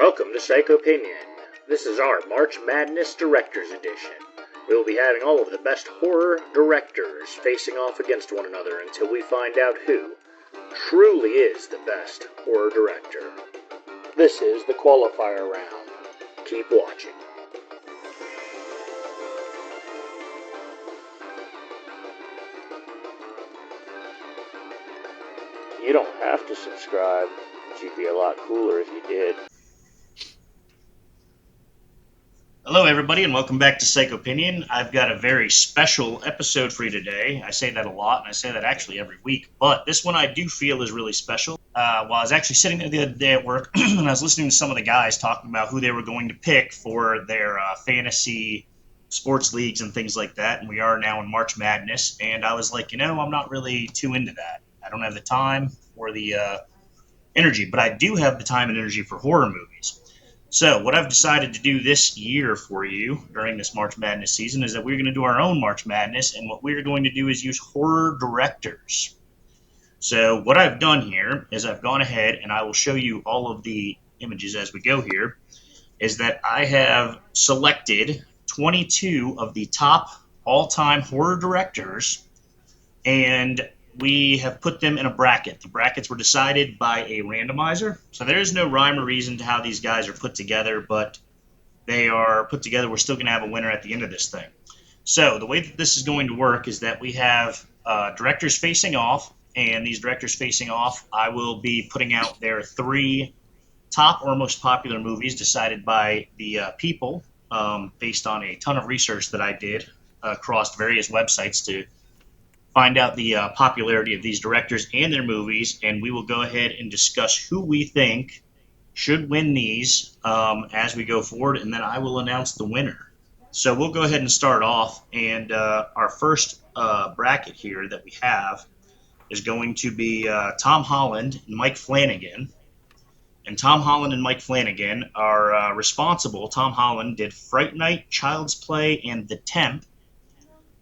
Welcome to Psychopinion. This is our March Madness Directors Edition. We will be having all of the best horror directors facing off against one another until we find out who truly is the best horror director. This is the qualifier round. Keep watching. You don't have to subscribe, but you'd be a lot cooler if you did. Hello, everybody, and welcome back to Psychopinion. I've got a very special episode for you today. I say that a lot, and I say that actually every week, but this one I do feel is really special. While I was actually sitting there the other day at work, and I was listening to some of the guys talking about who they were going to pick for their fantasy sports leagues and things like that, and we are now in March Madness, and I was like, I'm not really too into that. I don't have the time or the energy, but I do have the time and energy for horror movies. So what I've decided to do this year for you during this March Madness season is that we're going to do our own March Madness, and what we're going to do is use horror directors. So what I've done here is I've gone ahead, and I will show you all of the images as we go here, is that I have selected 22 of the top all-time horror directors, and we have put them in a bracket. The brackets were decided by a randomizer, so there is no rhyme or reason to how these guys are put together, but they are put together. We're still going to have a winner at the end of this thing. So the way that this is going to work is that we have directors facing off, and these directors facing off, I will be putting out their 3 top or most popular movies decided by the people based on a ton of research that I did across various websites to find out the popularity of these directors and their movies, and we will go ahead and discuss who we think should win these as we go forward, and then I will announce the winner. So we'll go ahead and start off, and our first bracket here that we have is going to be Tom Holland and Mike Flanagan. And Tom Holland and Mike Flanagan are responsible. Tom Holland did Fright Night, Child's Play, and The Temp.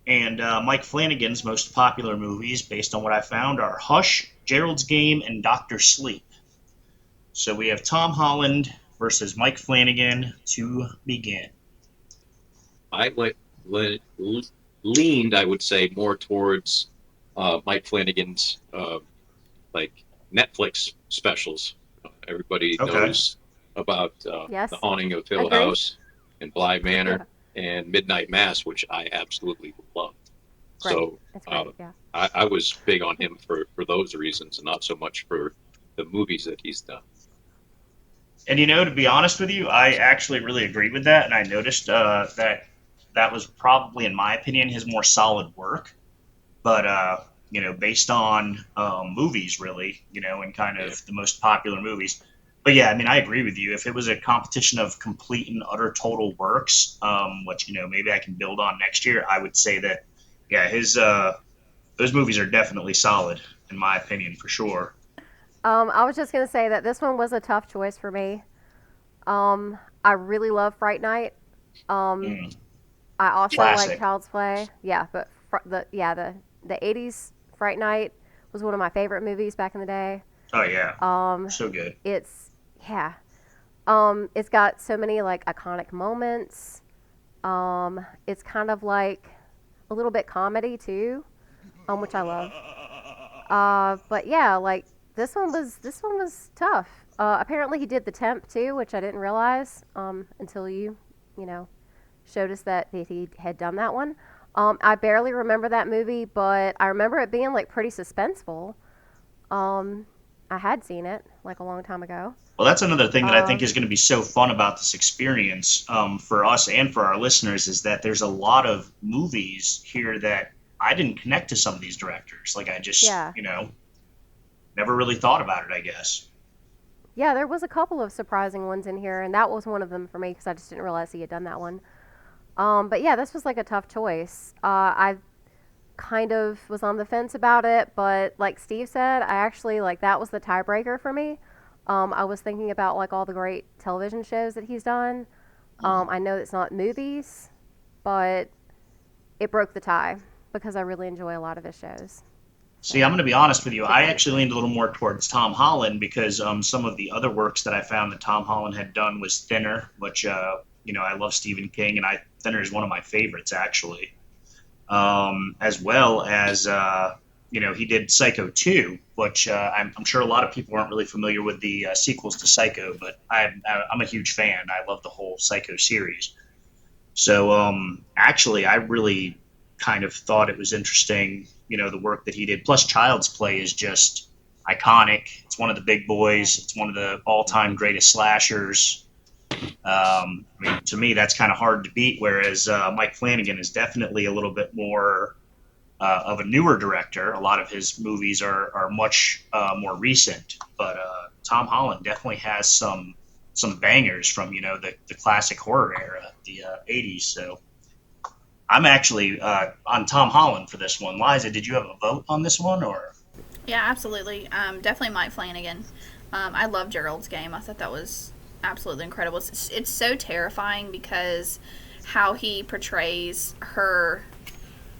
And Mike Flanagan's most popular movies, based on what I found, are Hush, Gerald's Game, and Dr. Sleep. So we have Tom Holland versus Mike Flanagan to begin. I leaned, I would say, more towards Mike Flanagan's like Netflix specials. Everybody knows about Yes. The Haunting of Hill Agreed. House and Bly Manor and Midnight Mass, which I absolutely loved. Great. So That's great, yeah. I was big on him for those reasons and not so much for the movies that he's done. And to be honest with you, I actually really agreed with that, and I noticed that was probably, in my opinion, his more solid work. But, based on movies, really, and kind of the most popular movies. But yeah, I agree with you. If it was a competition of complete and utter total works, which, maybe I can build on next year, I would say that, yeah, his those movies are definitely solid, in my opinion, for sure. I was just going to say that this one was a tough choice for me. I really love Fright Night. I also Classic. like Child's Play. Yeah, but the 80s Fright Night was one of my favorite movies back in the day. Oh, yeah. So good. It's got so many like iconic moments. It's kind of like a little bit comedy too, which I love. But yeah, like this one was tough. Apparently he did The Temp too, which I didn't realize until you showed us that he had done that one. I barely remember that movie, but I remember it being like pretty suspenseful. I had seen it like a long time ago. Well, that's another thing that I think is going to be so fun about this experience for us and for our listeners is that there's a lot of movies here that I didn't connect to some of these directors. Like I just, never really thought about it, I guess. Yeah, there was a couple of surprising ones in here, and that was one of them for me because I just didn't realize he had done that one. But yeah, this was like a tough choice. I kind of was on the fence about it, but like Steve said, I actually that was the tiebreaker for me. I was thinking about like all the great television shows that he's done. I know it's not movies, but it broke the tie because I really enjoy a lot of his shows. See, I'm going to be honest with you. I actually leaned a little more towards Tom Holland because some of the other works that I found that Tom Holland had done was Thinner, which I love Stephen King, and Thinner is one of my favorites actually. As well as he did Psycho 2, which I'm sure a lot of people aren't really familiar with the sequels to Psycho, but I'm a huge fan. I love the whole Psycho series. So actually, I really kind of thought it was interesting, the work that he did. Plus, Child's Play is just iconic. It's one of the big boys. It's one of the all-time greatest slashers. To me, that's kind of hard to beat. Whereas Mike Flanagan is definitely a little bit more of a newer director. A lot of his movies are much more recent, but Tom Holland definitely has some bangers from the classic horror era, the '80s. So I'm actually on Tom Holland for this one. Liza, did you have a vote on this one, or? Yeah, absolutely. Definitely Mike Flanagan. I love Gerald's Game. I thought that was absolutely incredible. It's so terrifying because how he portrays her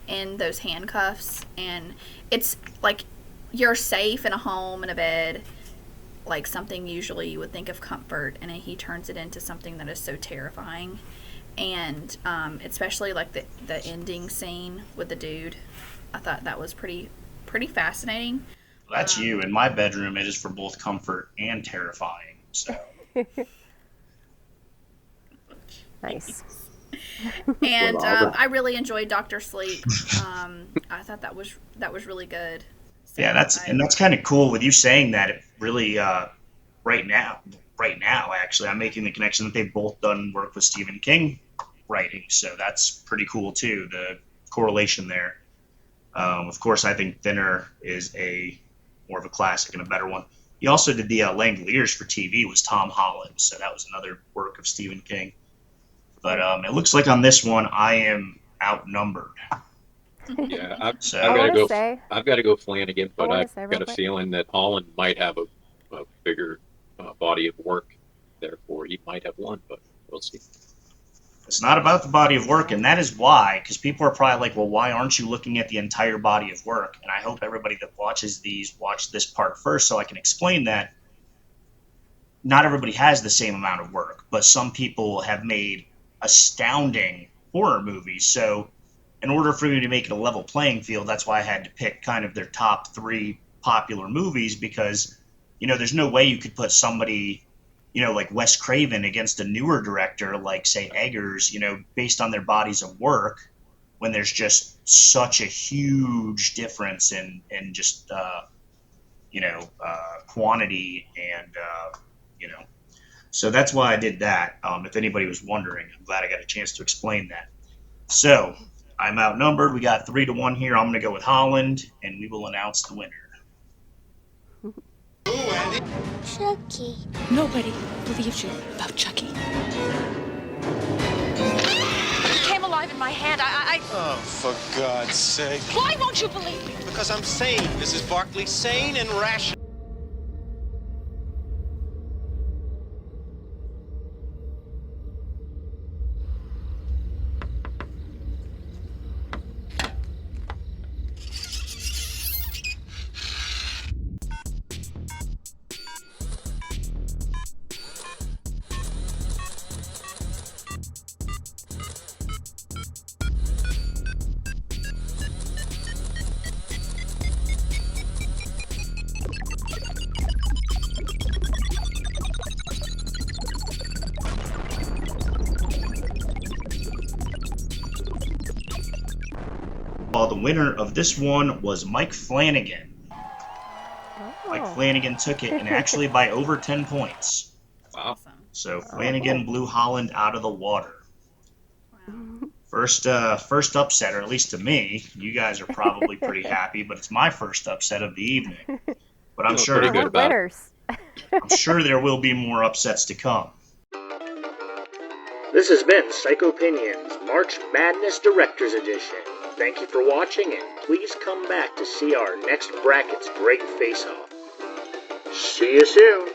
in those handcuffs, and it's like you're safe in a home, in a bed, like something usually you would think of comfort, and he turns it into something that is so terrifying. And especially like the ending scene with the dude, I thought that was pretty fascinating. That's you. In my bedroom, it is for both comfort and terrifying. So Nice. And I really enjoyed Doctor Sleep. I thought that was really good. So yeah, that's kind of cool with you saying that. It really right now actually, I'm making the connection that they've both done work with Stephen King writing, so that's pretty cool too. The correlation there. Of course, I think Thinner is more of a classic and a better one. He also did the Langoliers for TV was Tom Holland, so that was another work of Stephen King. But it looks like on this one I am outnumbered. Yeah, I've say, got to go Flanagan, but I've got a quick. feeling that Holland might have a bigger body of work. Therefore, he might have won, but we'll see. It's not about the body of work, and that is why, because people are probably like, well, why aren't you looking at the entire body of work? And I hope everybody that watches these watch this part first so I can explain that. Not everybody has the same amount of work, but some people have made astounding horror movies. So in order for me to make it a level playing field, that's why I had to pick kind of their top 3 popular movies, because, there's no way you could put somebody, like Wes Craven against a newer director like, say, Eggers, based on their bodies of work, when there's just such a huge difference in just, quantity and, So that's why I did that. If anybody was wondering, I'm glad I got a chance to explain that. So I'm outnumbered. We got 3-1 here. I'm going to go with Holland, and we will announce the winner. Chucky. Nobody believes you about Chucky. He came alive in my hand. Oh, for God's sake. Why won't you believe me? Because I'm sane, Mrs. Barkley. Sane and rational. The winner of this one was Mike Flanagan. Mike Flanagan took it, and actually by over 10 points. Wow. So Flanagan blew Holland out of the water. Wow. First upset, or at least to me. You guys are probably pretty happy, but it's my first upset of the evening. But I'm sure pretty good about winners. I'm sure there will be more upsets to come. This has been Psychopinions March Madness Director's Edition. Thank you for watching, and please come back to see our next bracket's great face-off. See you soon!